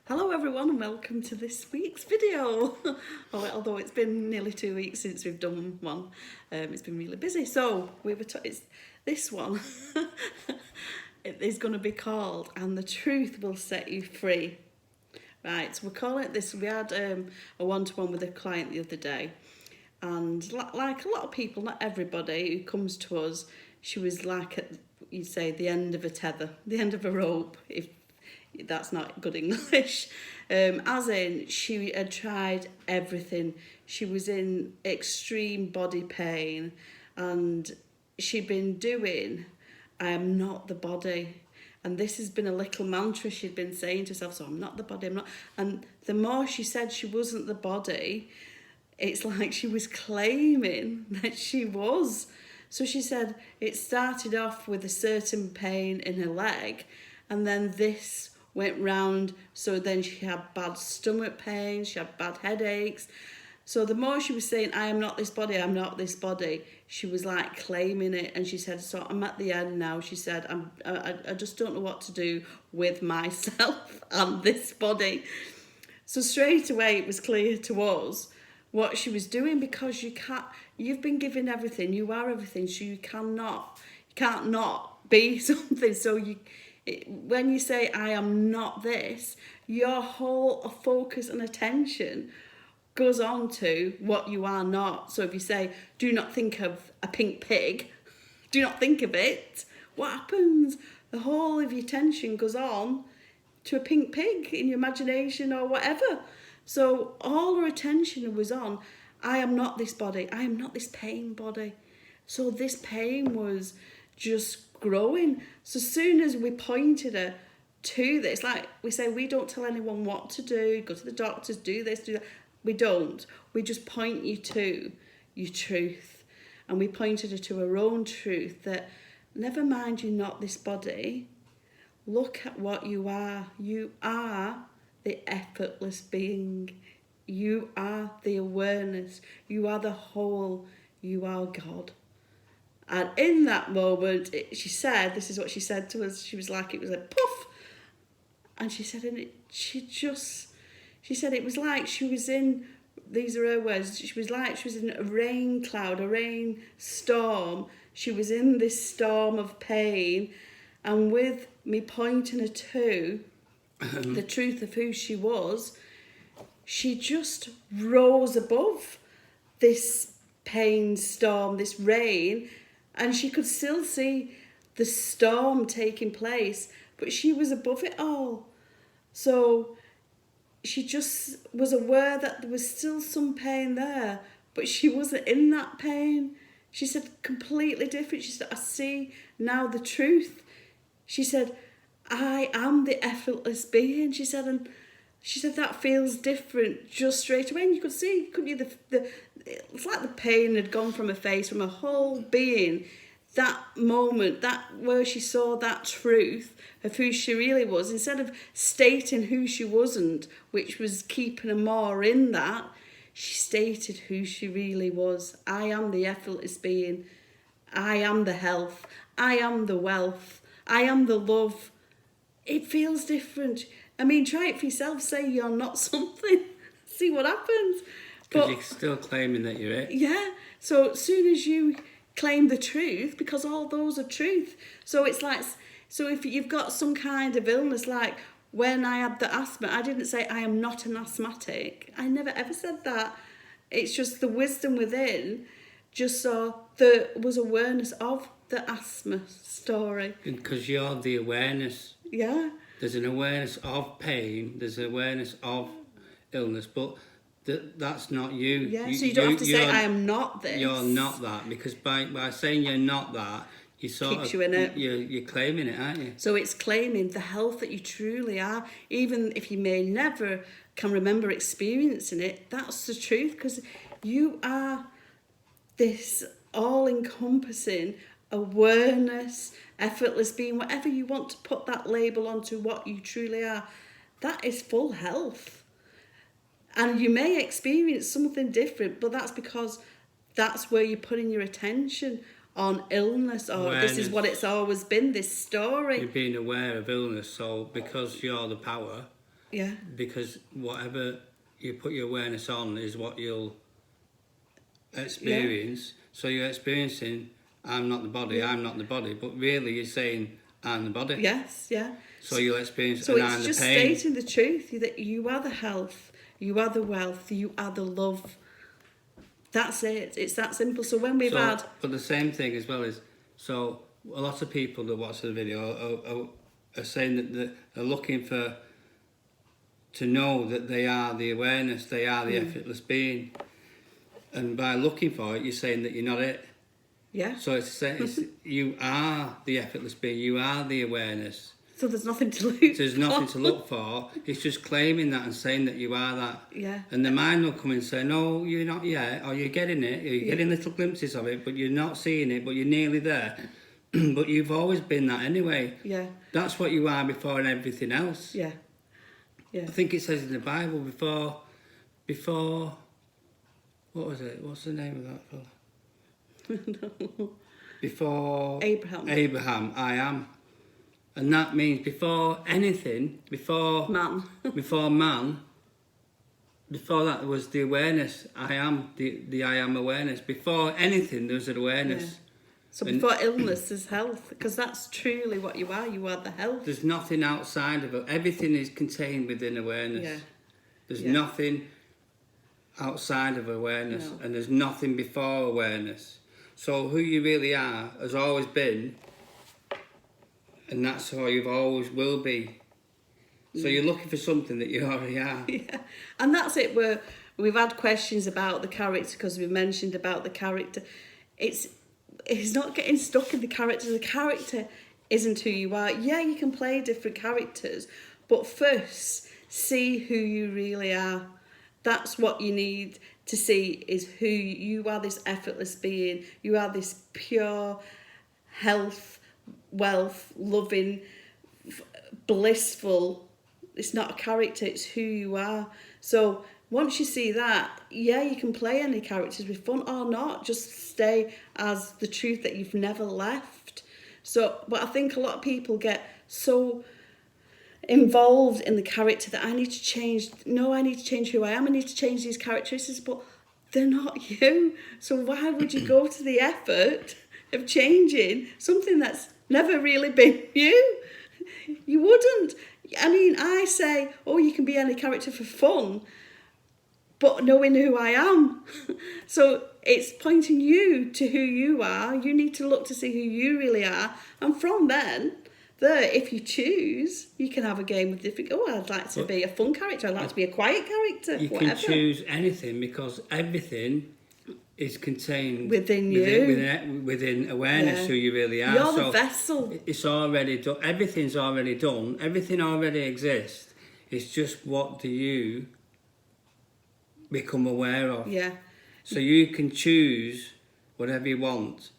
Hello everyone and welcome to this week's video. Although it's been nearly 2 weeks since we've done one, it's been really busy. So this one it is going to be called "And the Truth Will Set You Free." Right, so we're calling it this. We had a one-to-one with a client the other day, and like a lot of people, not everybody who comes to us, she was like at, you say, the end of a tether, the end of a rope, if that's not good English. As in, she had tried everything. She was in extreme body pain, and she'd been doing, I am not the body. And this has been a little mantra she'd been saying to herself, so I'm not the body, I'm not. And the more she said she wasn't the body, it's like she was claiming that she was. So she said it started off with a certain pain in her leg, and then this went round. So then she had bad stomach pain, she had bad headaches. So the more she was saying, I am not this body, I'm not this body, she was like claiming it. And she said, so I'm at the end now. She said, I just don't know what to do with myself and this body. So straight away it was clear to us what she was doing, because you've been given everything, you are everything, so you can't not be something. So when you say I am not this, your whole focus and attention goes on to what you are not. So if you say, do not think of a pink pig, do not think of it, what happens? The whole of your attention goes on to a pink pig in your imagination or whatever. So all her attention was on, I am not this body, I am not this pain body. So this pain was just growing. So as soon as we pointed her to this, like we say, we don't tell anyone what to do, go to the doctors, do this, do that. We don't. We just point you to your truth. And we pointed her to her own truth, that never mind you're not this body, look at what you are. You are the effortless being. You are the awareness. You are the whole. You are God. And in that moment, she said, this is what she said to us, she was like, it was like, poof. And she said, she said it was like she was in, these are her words, she was like she was in a rain cloud, a rain storm. She was in this storm of pain. And with me pointing her to the truth of who she was, she just rose above this pain storm, this rain, and she could still see the storm taking place, but she was above it all. So she just was aware that there was still some pain there, but she wasn't in that pain. She said completely different. She said, I see now the truth. She said, I am the effortless being. She said, and she said that feels different just straight away. And you could see, couldn't you, it's like the pain had gone from her face, from her whole being. That moment, that where she saw that truth of who she really was, instead of stating who she wasn't, which was keeping her more in that, she stated who she really was. I am the effortless being. I am the health. I am the wealth. I am the love. It feels different. I mean, try it for yourself. Say you're not something. See what happens. Because you're still claiming that you're it. Yeah. So as soon as you claim the truth, because all those are truth. So it's like, so if you've got some kind of illness, like when I had the asthma, I didn't say I am not an asthmatic. I never ever said that. It's just the wisdom within just saw there was awareness of the asthma story. Because you're the awareness. Yeah. There's an awareness of pain, there's an awareness of illness, but that's not you. Yeah, so you don't have to say, I am not this. You're not that, because by saying you're not that, you sort keeps of, you in it. You're claiming it, aren't you? So it's claiming the health that you truly are, even if you may never can remember experiencing it. That's the truth, because you are this all-encompassing awareness, effortless being, whatever you want to put that label onto what you truly are. That is full health. And you may experience something different, but that's because that's where you're putting your attention on illness, or awareness. This is what it's always been, this story. You're being aware of illness, so because you're the power, Yeah. Because whatever you put your awareness on is what you'll experience. So you're experiencing, I'm not the body, I'm not the body, but really you're saying, I'm the body. Yes, yeah. So you'll experience, So and it's I'm the just pain. stating the truth that you are the health, you are the wealth, you are the love. That's it. It's that simple. So when we've had... But the same thing as well is, so a lot of people that watch the video are saying that they're looking for, to know that they are the awareness, they are the effortless being. And by looking for it, you're saying that you're not it. Yeah. So it's you are the effortless being, you are the awareness. So there's nothing to look There's nothing to look for. It's just claiming that and saying that you are that. Yeah. And the mind will come and say, no, you're not yet, or you're getting it, or you're getting little glimpses of it, but you're not seeing it, but you're nearly there. But you've always been that anyway. Yeah. That's what you are before everything else. Yeah. Yeah. I think it says in the Bible before, what was it? What's the name of that fella? Before Abraham, I am. And that means before anything, before man, before that was the awareness. I am, the I am awareness. Before anything, there was an awareness. Yeah. So before illness, there's health, because that's truly what you are. You are the health. There's nothing outside of it. Everything is contained within awareness. Yeah. There's nothing outside of awareness, and there's nothing before awareness. So who you really are has always been, and that's how you always will be. So you're looking for something that you already are. Yeah, and that's it. We've had questions about the character, because we mentioned about the character. It's not getting stuck in the character. The character isn't who you are. Yeah, you can play different characters, but first see who you really are. That's what you need to see, is who you are. This effortless being. You are this pure health, wealth, loving, blissful. It's not a character, it's who you are. So once you see that, yeah, you can play any characters with fun or not. Just stay as the truth that you've never left. So, but I think a lot of people get so involved in the character that I need to change. No, I need to change who I am. I need to change these characteristics, but they're not you. So why would you go to the effort of changing something that's never really been you? You wouldn't. I mean, I say, oh, you can be any character for fun, but knowing who I am. So it's pointing you to who you are. You need to look to see who you really are. And from then, if you choose, you can have a game with different... Oh, I'd like to be a fun character. I'd like to be a quiet character. You can choose anything, because everything is contained within you, within awareness, who you really are. You're the vessel. It's already done. Everything's already done. Everything already exists. It's just, what do you become aware of? Yeah. So you can choose whatever you want,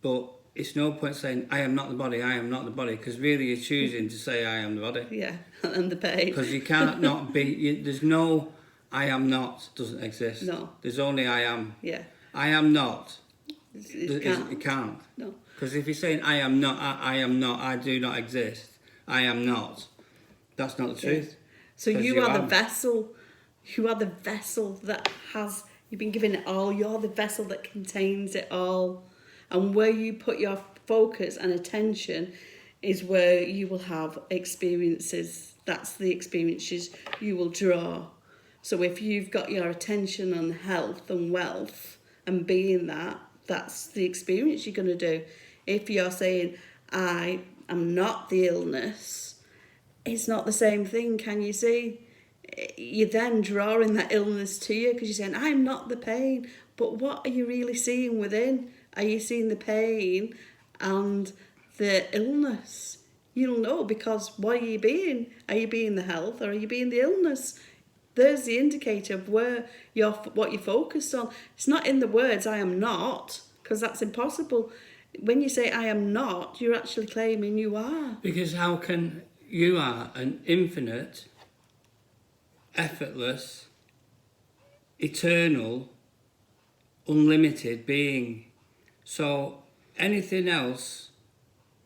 but it's no point saying, I am not the body, I am not the body, because really you're choosing to say, I am the body. Yeah, and the pain. Because you cannot not be, there's no I am not, doesn't exist. No. There's only I am. Yeah. I am not. It can't. No. Because if you're saying I am not, I am not, I do not exist, I am not, that's not the truth. Yeah. So you are the vessel. You are the vessel that has, you've been given it all. You're the vessel that contains it all. And where you put your focus and attention is where you will have experiences. That's the experiences you will draw. So if you've got your attention on health and wealth and being that, that's the experience you're going to do. If you're saying, I am not the illness, it's not the same thing, can you see? You're then drawing that illness to you, because you're saying, I'm not the pain. But what are you really seeing within? Are you seeing the pain and the illness? You'll know, because what are you being? Are you being the health, or are you being the illness? There's the indicator of what you're focused on. It's not in the words, I am not, because that's impossible. When you say I am not, you're actually claiming you are. Because how can you are an infinite, effortless, eternal, unlimited being. So anything else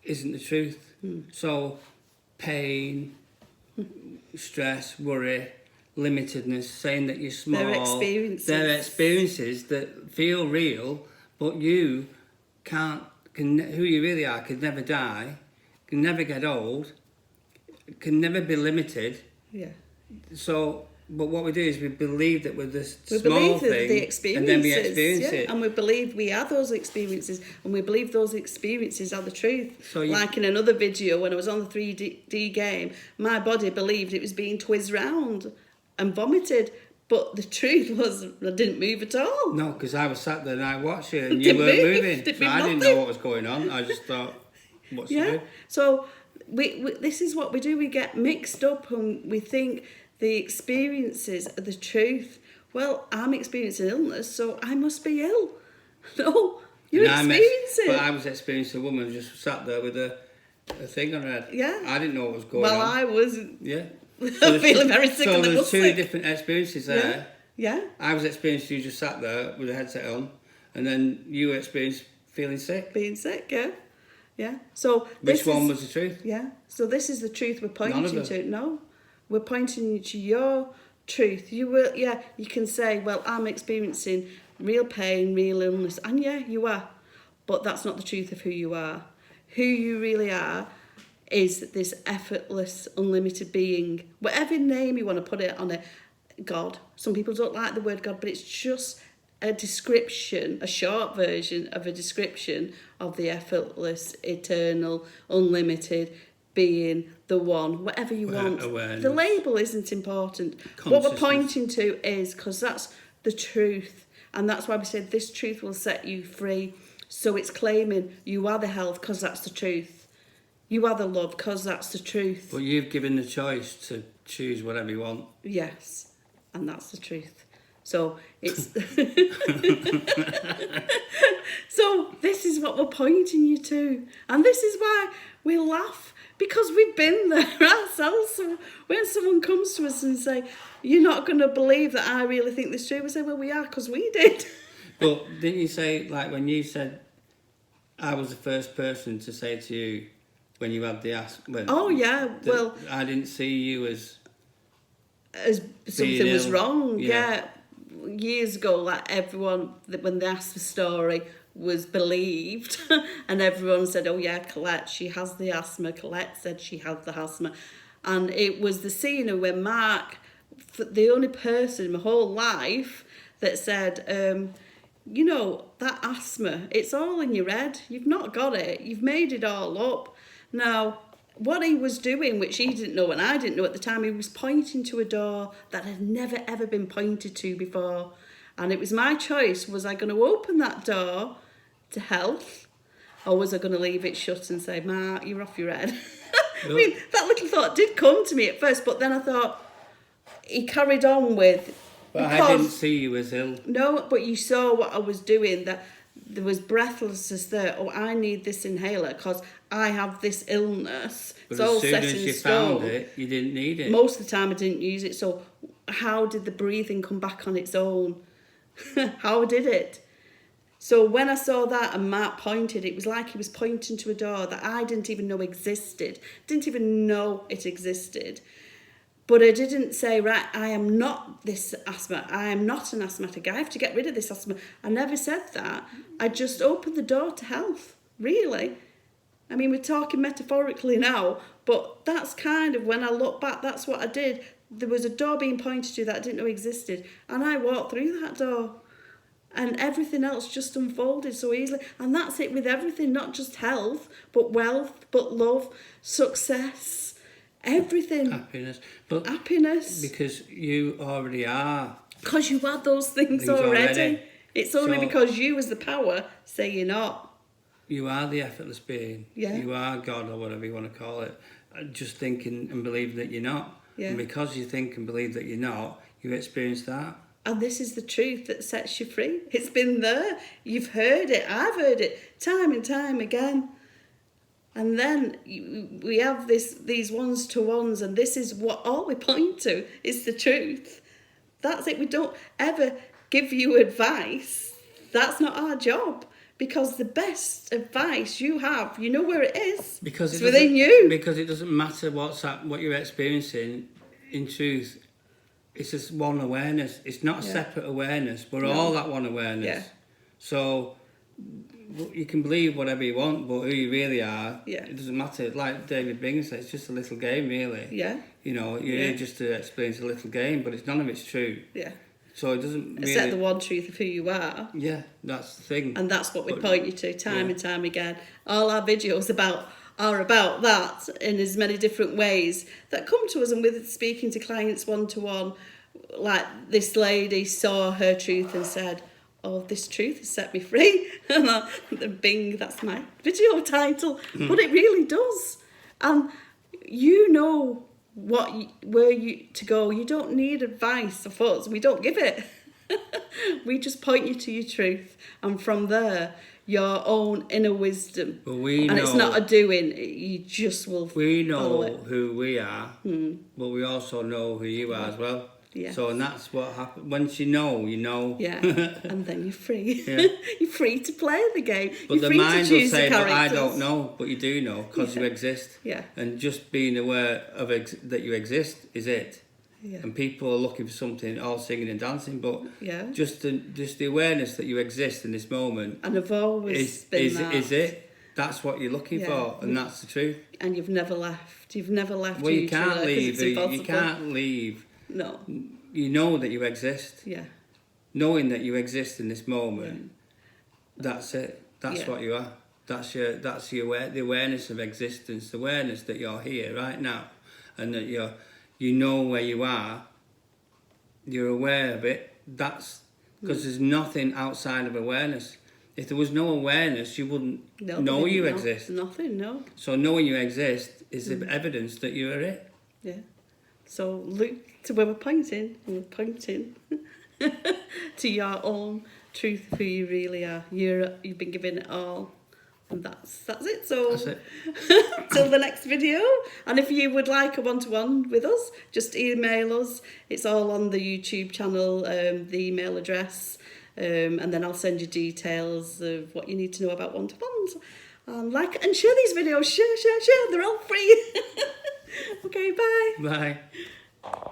isn't the truth. So pain, stress, worry, limitedness, saying that you're small. Their experiences that feel real, but you who you really are can never die, can never get old, can never be limited. Yeah. So, but what we do is we believe that we're this We small believe that thing, the experiences, and then we experience it. and we believe we are those experiences, and we believe those experiences are the truth. So like in another video, when I was on the 3D game, my body believed it was being twizzed round and vomited, but the truth was I didn't move at all. No, because I was sat there and I watched you, and you weren't moving. So I didn't know what was going on. I just thought, what's she doing? So we this is what we do. We get mixed up, and we think the experiences are the truth. Well, I'm experiencing illness, so I must be ill. No, you're experiencing. But I was experiencing a woman who just sat there with a thing on her head. Yeah. I didn't know what was going on. Well, I wasn't. Yeah. Feeling very sick. So there's two different experiences there. Yeah. I was experiencing you just sat there with a headset on, and then you experienced feeling sick. Being sick, yeah. Yeah. So which one was the truth? Yeah. So this is the truth we're pointing None of to. No. We're pointing to your truth. You will, yeah, you can say, well, I'm experiencing real pain, real illness. And yeah, you are. But that's not the truth of who you are. Who you really are is this effortless, unlimited being. Whatever name you want to put it on it. God. Some people don't like the word God, but it's just a description, a short version of a description of the effortless, eternal, unlimited being, the one, whatever you want. Awareness. The label isn't important. What we're pointing to is, because that's the truth, and that's why we said this truth will set you free. So it's claiming you are the health because that's the truth. You are the love because that's the truth. But you've given the choice to choose whatever you want. Yes, and that's the truth. So it's so this is what we're pointing you to, and this is why we laugh, because we've been there ourselves. So when someone comes to us and say, "You're not going to believe that I really think this true," we say, "Well, we are, because we did." But didn't you say, like when you said, I was the first person to say to you when you had the asthma? Oh yeah, well, I didn't see you as something was ill. wrong. Yeah. Yeah. Years ago, like everyone, when they asked the story, was believed, and everyone said, "Oh yeah, Colette, she has the asthma." Colette said she had the asthma, and it was the scene of when Mark, the only person in my whole life that said, "You know, that asthma, it's all in your head. You've not got it. You've made it all up." Now, what he was doing, which he didn't know and I didn't know at the time, he was pointing to a door that had never ever been pointed to before. And it was my choice. Was I going to open that door to health, or was I going to leave it shut and say, "Mark, you're off your head"? I mean, that little thought did come to me at first, but then I thought, he carried on with... But I didn't see you as ill. No, but you saw what I was doing, that there was breathlessness there. Oh, I need this inhaler because I have this illness. But it's all as soon set as in you stone. found it, you didn't need it. Most of the time I didn't use it. So how did the breathing come back on its own? How did it? So when I saw that and Mark pointed, it was like he was pointing to a door that I didn't even know existed. Didn't even know it existed. But I didn't say, right, I am not this asthma. I am not an asthmatic. I have to get rid of this asthma. I never said that. I just opened the door to health, really. I mean, we're talking metaphorically now, but that's kind of, when I look back, that's what I did. There was a door being pointed to that I didn't know existed. And I walked through that door. And everything else just unfolded so easily. And that's it with everything, not just health, but wealth, but love, success, everything. Happiness. But happiness. Because you already are. Because you had those things already. It's only because you, as the power, say you're not. You are the effortless being. Yeah. You are God, or whatever you want to call it. Just thinking and believe that you're not. Yeah. And because you think and believe that you're not, you experience that. And this is the truth that sets you free. It's been there. You've heard it. I've heard it time and time again. And then we have these ones-to-ones, and this is what all we point to is the truth. That's it. We don't ever give you advice. That's not our job. Because the best advice you have, you know where it is. Because it's within you. Because it doesn't matter what you're experiencing. in truth, it's just one awareness. It's not a separate awareness. We're No. all that one awareness. Yeah. So you can believe whatever you want, but who you really are, it doesn't matter. Like David Bingham said, it's just a little game, really. Yeah. You know, you're here just to experience a little game, but none of it's true. Yeah. So it doesn't really... Except the one truth of who you are. Yeah, that's the thing. And that's what we point you to time and time again. All our videos are about that in as many different ways that come to us, and with speaking to clients one-to-one, like this lady saw her truth and said, oh, this truth has set me free. And bing, that's my video title. But it really does. And you know where you to go. You don't need advice of us. We don't give it. We just point you to your truth, and from there, your own inner wisdom. But we and know, it's not a doing. You just will. We follow know it. who we are, but we also know who you are as well. Yeah. So, and that's what happens. Once you know, you know. Yeah, and then you're free. Yeah. You're free to play the game. But you're the free mind to will choose say, the but I characters. don't know. But you do know, because you exist. Yeah. And just being aware of that you exist is it. Yeah. And people are looking for something, all singing and dancing, but Yeah. just the awareness that you exist in this moment And I've always been that. is it. That's what you're looking Yeah. for, and that's the truth. And you've never left. You've never left. Well, who you can't truly are, 'cause leave. it's You impossible. can't leave. No. You know that you exist. Yeah. Knowing that you exist in this moment, that's it. That's Yeah. what you are. That's your the awareness of existence, the awareness that you're here right now, and that you know where you are. You're aware of it. That's because there's nothing outside of awareness. If there was no awareness, you wouldn't know you exist. Nothing, no. So knowing you exist is the evidence that you are it. Yeah. So look to where we're pointing. We're pointing to your own truth of who you really are. You've been given it all. And that's it. So That's it. till the next video. And if you would like a one-to-one with us, just email us. It's all on the YouTube channel, the email address. And then I'll send you details of what you need to know about one-to-ones. Like and share these videos. Share. They're all free. Okay, bye. Bye.